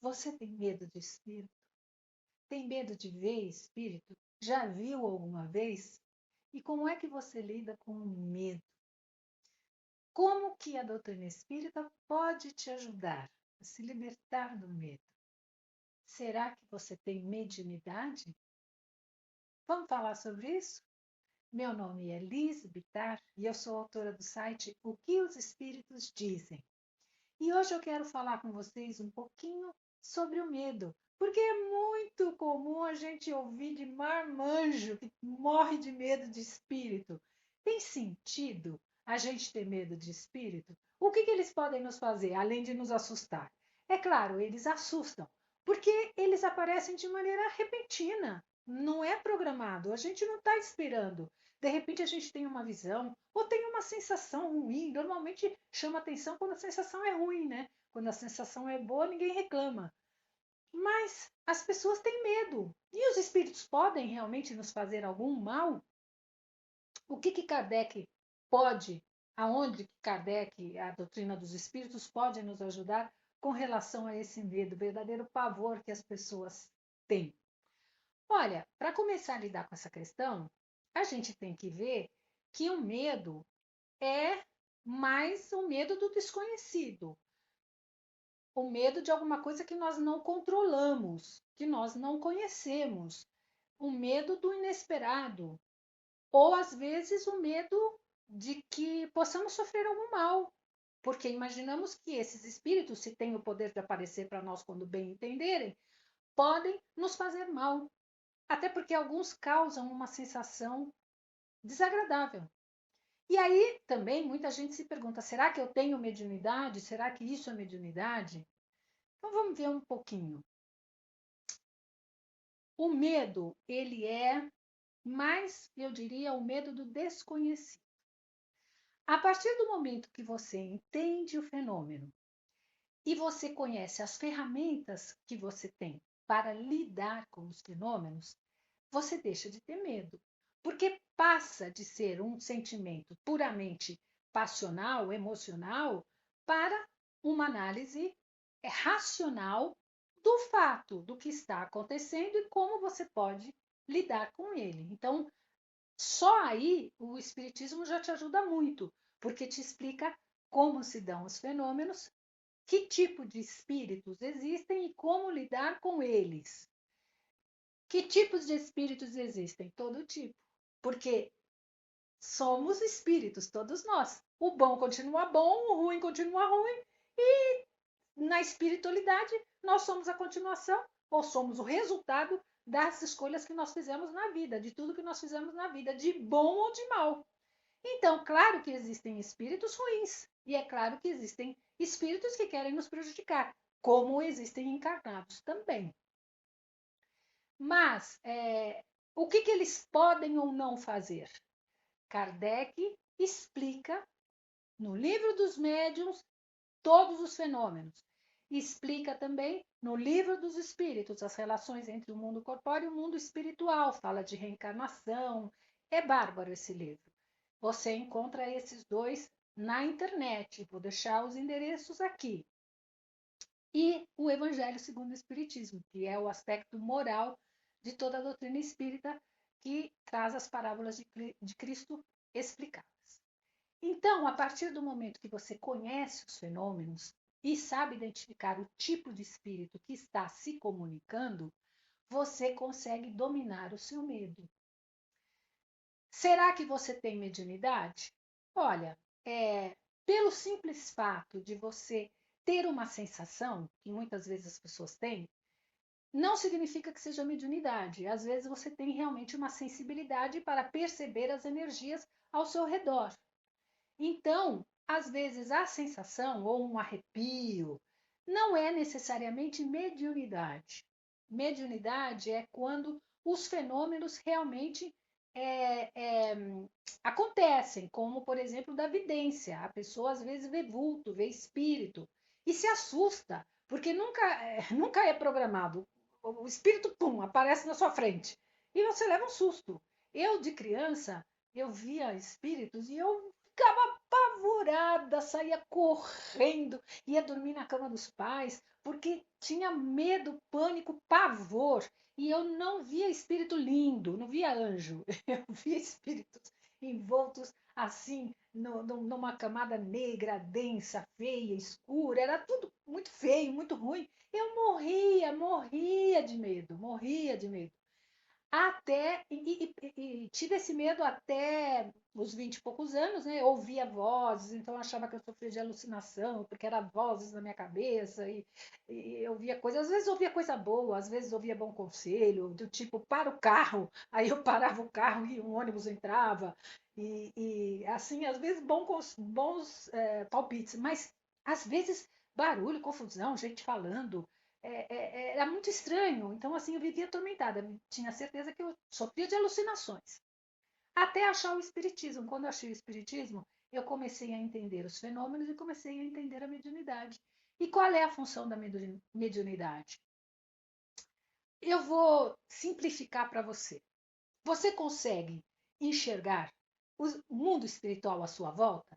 Você tem medo de espírito? Tem medo de ver espírito? Já viu alguma vez? E como é que você lida com o medo? Como que a doutrina espírita pode te ajudar a se libertar do medo? Será que você tem mediunidade? Vamos falar sobre isso? Meu nome é Liz Bittar e eu sou autora do site O que os Espíritos Dizem. E hoje eu quero falar com vocês um pouquinho sobre o medo, porque é muito comum a gente ouvir de marmanjo que morre de medo de espírito. Tem sentido a gente ter medo de espírito? O que eles podem nos fazer, além de nos assustar? É claro, eles assustam, porque eles aparecem de maneira repentina, não é programado, a gente não está esperando. De repente a gente tem uma visão ou tem uma sensação ruim. Normalmente chama atenção quando a sensação é ruim, né? Quando a sensação é boa, ninguém reclama. Mas as pessoas têm medo. E os espíritos podem realmente nos fazer algum mal? O que Kardec pode, aonde Kardec, a doutrina dos espíritos, pode nos ajudar com relação a esse medo, verdadeiro pavor que as pessoas têm? Olha, para começar a lidar com essa questão, a gente tem que ver que o medo é mais o medo do desconhecido, o medo de alguma coisa que nós não controlamos, que nós não conhecemos, o medo do inesperado, ou às vezes o medo de que possamos sofrer algum mal, porque imaginamos que esses espíritos, se têm o poder de aparecer para nós quando bem entenderem, podem nos fazer mal, até porque alguns causam uma sensação desagradável. E aí também muita gente se pergunta: será que eu tenho mediunidade? Será que isso é mediunidade? Então vamos ver um pouquinho. O medo, ele é mais, eu diria, o medo do desconhecido. A partir do momento que você entende o fenômeno e você conhece as ferramentas que você tem para lidar com os fenômenos, você deixa de ter medo, porque passa de ser um sentimento puramente passional, emocional, para uma análise racional do fato, do que está acontecendo e como você pode lidar com ele. Então, só aí o Espiritismo já te ajuda muito, porque te explica como se dão os fenômenos, que tipo de espíritos existem e como lidar com eles. Que tipos de espíritos existem? Todo tipo. Porque somos espíritos, todos nós. O bom continua bom, o ruim continua ruim. E na espiritualidade, nós somos a continuação ou somos o resultado das escolhas que nós fizemos na vida, de tudo que nós fizemos na vida, de bom ou de mal. Então, claro que existem espíritos ruins. E é claro que existem espíritos que querem nos prejudicar, como existem encarnados também. Mas o que eles podem ou não fazer? Kardec explica no Livro dos Médiuns todos os fenômenos. Explica também no Livro dos Espíritos as relações entre o mundo corpóreo e o mundo espiritual. Fala de reencarnação. É bárbaro esse livro. Você encontra esses dois na internet. Vou deixar os endereços aqui. E o Evangelho segundo o Espiritismo, que é o aspecto moral de toda a doutrina espírita, que traz as parábolas de Cristo explicadas. Então, a partir do momento que você conhece os fenômenos e sabe identificar o tipo de espírito que está se comunicando, você consegue dominar o seu medo. Será que você tem mediunidade? Olha, pelo simples fato de você ter uma sensação, que muitas vezes as pessoas têm, não significa que seja mediunidade. Às vezes você tem realmente uma sensibilidade para perceber as energias ao seu redor. Então, às vezes a sensação ou um arrepio não é necessariamente mediunidade. Mediunidade é quando os fenômenos realmente é, é, acontecem, como por exemplo da vidência. A pessoa às vezes vê vulto, vê espírito e se assusta, porque nunca é programado. O espírito, pum, aparece na sua frente e você leva um susto. Eu, de criança, eu via espíritos e eu ficava apavorada, saía correndo, ia dormir na cama dos pais, porque tinha medo, pânico, pavor. E eu não via espírito lindo, não via anjo. Eu via espíritos envoltos assim, numa camada negra, densa, feia, escura. Era tudo muito feio, muito ruim. Eu morria de medo, morria de medo. Até, e tive esse medo até os 20 e poucos anos, né? Eu ouvia vozes, então eu achava que eu sofria de alucinação, porque eram vozes na minha cabeça, e eu via coisas, às vezes ouvia coisa boa, às vezes ouvia bom conselho, do tipo, para o carro, aí eu parava o carro e um ônibus entrava, e assim, às vezes bons palpites, mas às vezes barulho, confusão, gente falando, era muito estranho. Então, assim, eu vivia atormentada. Tinha certeza que eu sofria de alucinações. Até achar o Espiritismo. Quando eu achei o Espiritismo, eu comecei a entender os fenômenos e comecei a entender a mediunidade. E qual é a função da mediunidade? Eu vou simplificar para você. Você consegue enxergar o mundo espiritual à sua volta?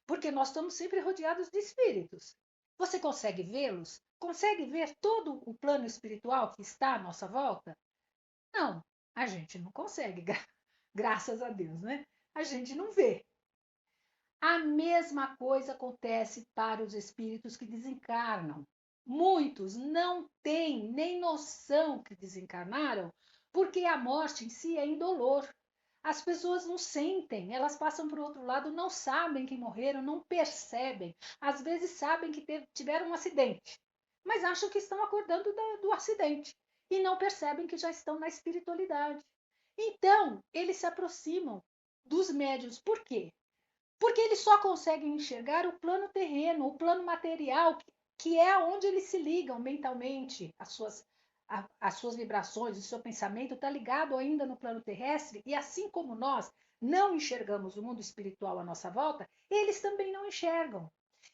Porque nós estamos sempre rodeados de espíritos. Você consegue vê-los? Consegue ver todo o plano espiritual que está à nossa volta? Não, a gente não consegue, graças a Deus, né? A gente não vê. A mesma coisa acontece para os espíritos que desencarnam. Muitos não têm nem noção que desencarnaram, porque a morte em si é indolor. As pessoas não sentem, elas passam para o outro lado, não sabem que morreram, não percebem. Às vezes sabem que tiveram um acidente, mas acham que estão acordando do acidente e não percebem que já estão na espiritualidade. Então, eles se aproximam dos médiuns. Por quê? Porque eles só conseguem enxergar o plano terreno, o plano material, que é onde eles se ligam mentalmente, as suas vibrações, o seu pensamento está ligado ainda no plano terrestre, e assim como nós não enxergamos o mundo espiritual à nossa volta, eles também não enxergam.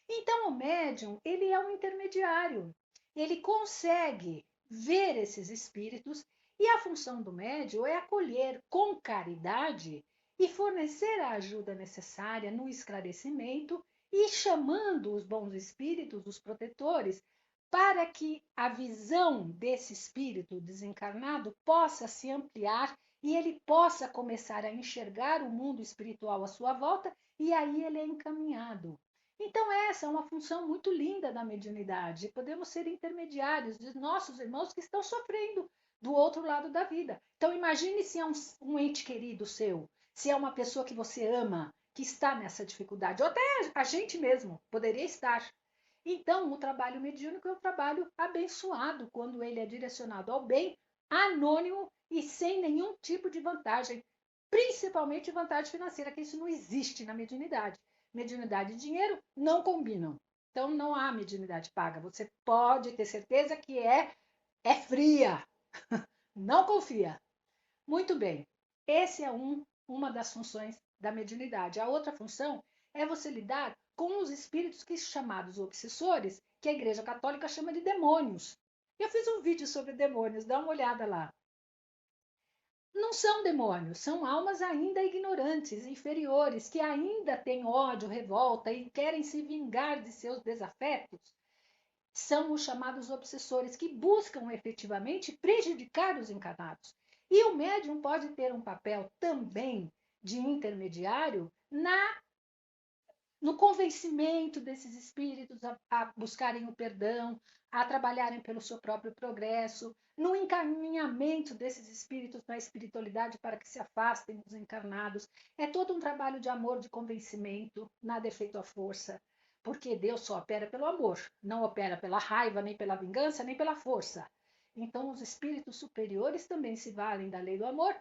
Então, o médium, ele é um intermediário. Ele consegue ver esses espíritos e a função do médium é acolher com caridade e fornecer a ajuda necessária no esclarecimento e chamando os bons espíritos, os protetores, para que a visão desse espírito desencarnado possa se ampliar e ele possa começar a enxergar o mundo espiritual à sua volta e aí ele é encaminhado. Então, essa é uma função muito linda da mediunidade. Podemos ser intermediários de nossos irmãos que estão sofrendo do outro lado da vida. Então, imagine se é um ente querido seu, se é uma pessoa que você ama, que está nessa dificuldade, ou até a gente mesmo poderia estar. Então, o trabalho mediúnico é um trabalho abençoado quando ele é direcionado ao bem, anônimo e sem nenhum tipo de vantagem, principalmente vantagem financeira, que isso não existe na mediunidade. Mediunidade e dinheiro não combinam. Então, não há mediunidade paga. Você pode ter certeza que é fria. Não confia. Muito bem. Esse é uma das funções da mediunidade. A outra função é você lidar com os espíritos que chamados obsessores, que a Igreja Católica chama de demônios. Eu fiz um vídeo sobre demônios, dá uma olhada lá. Não são demônios, são almas ainda ignorantes, inferiores, que ainda têm ódio, revolta e querem se vingar de seus desafetos. São os chamados obsessores, que buscam efetivamente prejudicar os encarnados. E o médium pode ter um papel também de intermediário no convencimento desses espíritos a buscarem o perdão, a trabalharem pelo seu próprio progresso, no encaminhamento desses espíritos na espiritualidade para que se afastem dos encarnados. É todo um trabalho de amor, de convencimento, nada é feito à força, porque Deus só opera pelo amor, não opera pela raiva, nem pela vingança, nem pela força. Então, os espíritos superiores também se valem da lei do amor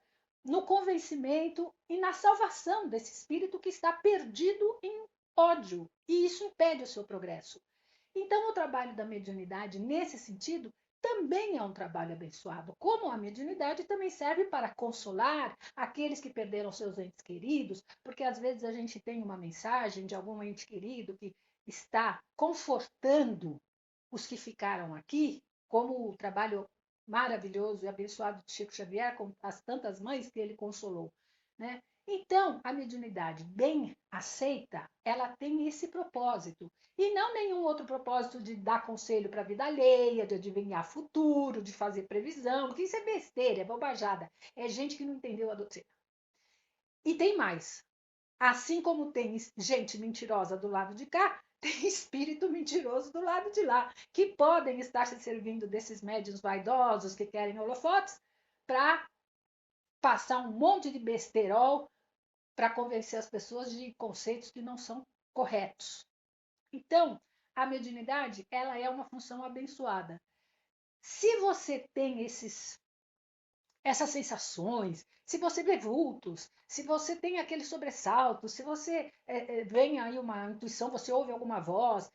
no convencimento e na salvação desse espírito que está perdido em ódio, e isso impede o seu progresso. Então, o trabalho da mediunidade, nesse sentido, também é um trabalho abençoado, como a mediunidade também serve para consolar aqueles que perderam seus entes queridos, porque às vezes a gente tem uma mensagem de algum ente querido que está confortando os que ficaram aqui, como o trabalho maravilhoso e abençoado de Chico Xavier, com as tantas mães que ele consolou, né? Então, a mediunidade bem aceita, ela tem esse propósito. E não nenhum outro propósito de dar conselho para a vida alheia, de adivinhar futuro, de fazer previsão, porque isso é besteira, é bobajada. É gente que não entendeu a doutrina. E tem mais. Assim como tem gente mentirosa do lado de cá, tem espírito mentiroso do lado de lá, que podem estar se servindo desses médiuns vaidosos que querem holofotes para passar um monte de besterol para convencer as pessoas de conceitos que não são corretos. Então, a mediunidade, ela é uma função abençoada. Se você tem essas sensações, se você vê vultos, se você tem aquele sobressalto, se você vem aí uma intuição, você ouve alguma voz,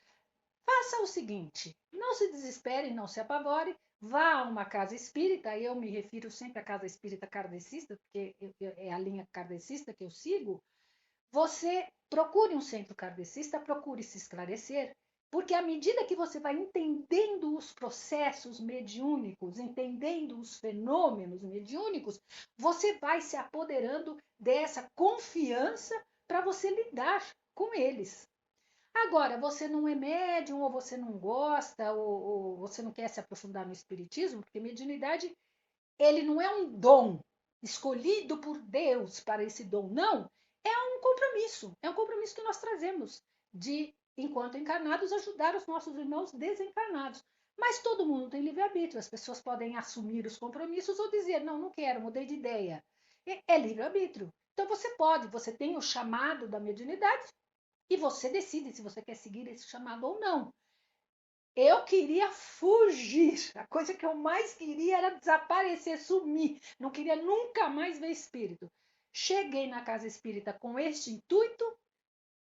faça o seguinte: não se desespere, não se apavore, vá a uma casa espírita. Eu me refiro sempre à casa espírita kardecista, porque é a linha kardecista que eu sigo. Você procure um centro kardecista, procure se esclarecer, porque à medida que você vai entendendo os processos mediúnicos, entendendo os fenômenos mediúnicos, você vai se apoderando dessa confiança para você lidar com eles. Agora, você não é médium, ou você não gosta, ou você não quer se aprofundar no espiritismo, porque mediunidade, ele não é um dom escolhido por Deus para esse dom, não. É um compromisso que nós trazemos de, enquanto encarnados, ajudar os nossos irmãos desencarnados. Mas todo mundo tem livre-arbítrio, as pessoas podem assumir os compromissos ou dizer, não, não quero, mudei de ideia. É livre-arbítrio. Então você tem o chamado da mediunidade e você decide se você quer seguir esse chamado ou não. Eu queria fugir. A coisa que eu mais queria era desaparecer, sumir. Não queria nunca mais ver espírito. Cheguei na casa espírita com este intuito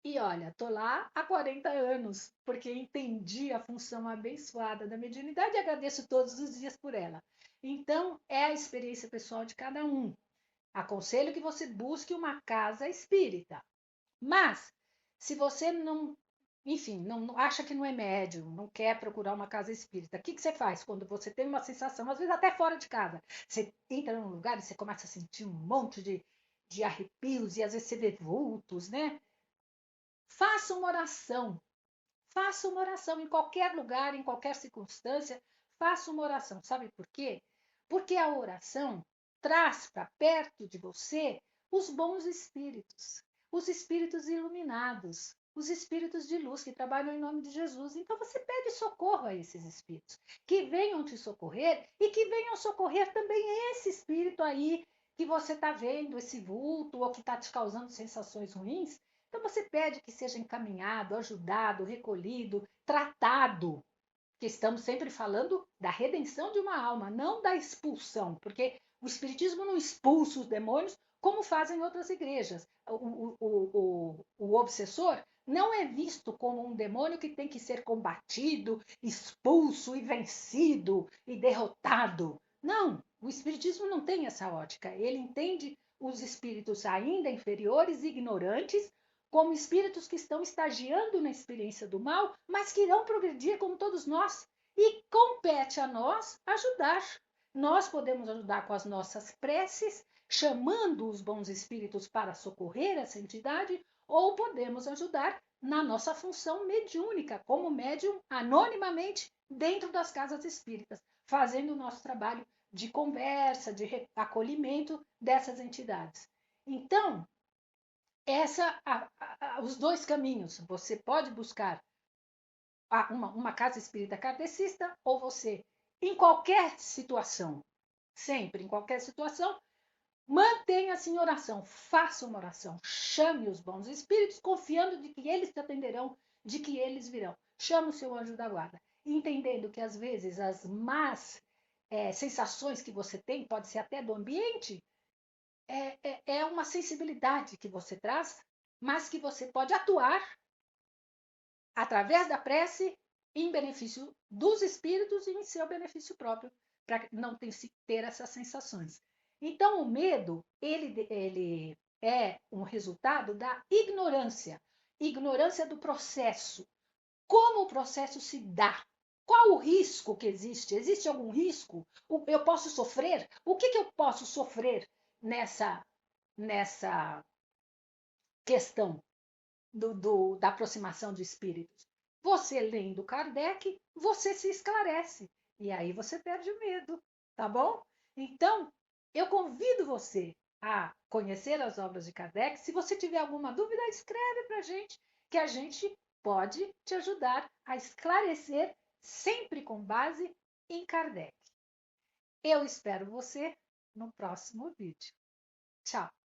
e olha, tô lá há 40 anos, porque entendi a função abençoada da mediunidade e agradeço todos os dias por ela. Então, é a experiência pessoal de cada um. Aconselho que você busque uma casa espírita. Mas, se você não, enfim, não acha que não é médium, não quer procurar uma casa espírita, o que você faz quando você tem uma sensação, às vezes até fora de casa? Você entra num lugar e você começa a sentir um monte de arrepios e às vezes você vê vultos, né? Faça uma oração. Faça uma oração em qualquer lugar, em qualquer circunstância. Faça uma oração. Sabe por quê? Porque a oração traz para perto de você os bons espíritos, os espíritos iluminados, os espíritos de luz que trabalham em nome de Jesus. Então você pede socorro a esses espíritos, que venham te socorrer e que venham socorrer também esse espírito aí que você está vendo, esse vulto, ou que está te causando sensações ruins. Então você pede que seja encaminhado, ajudado, recolhido, tratado, que estamos sempre falando da redenção de uma alma, não da expulsão, porque o Espiritismo não expulsa os demônios como fazem outras igrejas. O obsessor não é visto como um demônio que tem que ser combatido, expulso e vencido e derrotado. Não, o Espiritismo não tem essa ótica. Ele entende os espíritos ainda inferiores, ignorantes, como espíritos que estão estagiando na experiência do mal, mas que irão progredir como todos nós. E compete a nós ajudar. Nós podemos ajudar com as nossas preces, chamando os bons espíritos para socorrer essa entidade, ou podemos ajudar na nossa função mediúnica, como médium anonimamente dentro das casas espíritas, fazendo o nosso trabalho de conversa, de acolhimento dessas entidades. Então, os dois caminhos. Você pode buscar uma casa espírita kardecista ou você, em qualquer situação, sempre, em qualquer situação, mantenha-se em oração, faça uma oração, chame os bons espíritos, confiando de que eles te atenderão, de que eles virão. Chame o seu anjo da guarda, entendendo que às vezes as más sensações que você tem, pode ser até do ambiente, é uma sensibilidade que você traz, mas que você pode atuar através da prece em benefício dos espíritos e em seu benefício próprio, para não ter essas sensações. Então, o medo, ele é um resultado da ignorância do processo. Como o processo se dá? Qual o risco que existe? Existe algum risco? Eu posso sofrer? O que eu posso sofrer nessa questão da aproximação de espíritos. Você lendo Kardec, você se esclarece. E aí você perde o medo, tá bom? Então, eu convido você a conhecer as obras de Kardec. Se você tiver alguma dúvida, escreve para a gente, que a gente pode te ajudar a esclarecer, sempre com base em Kardec. Eu espero você no próximo vídeo. Tchau!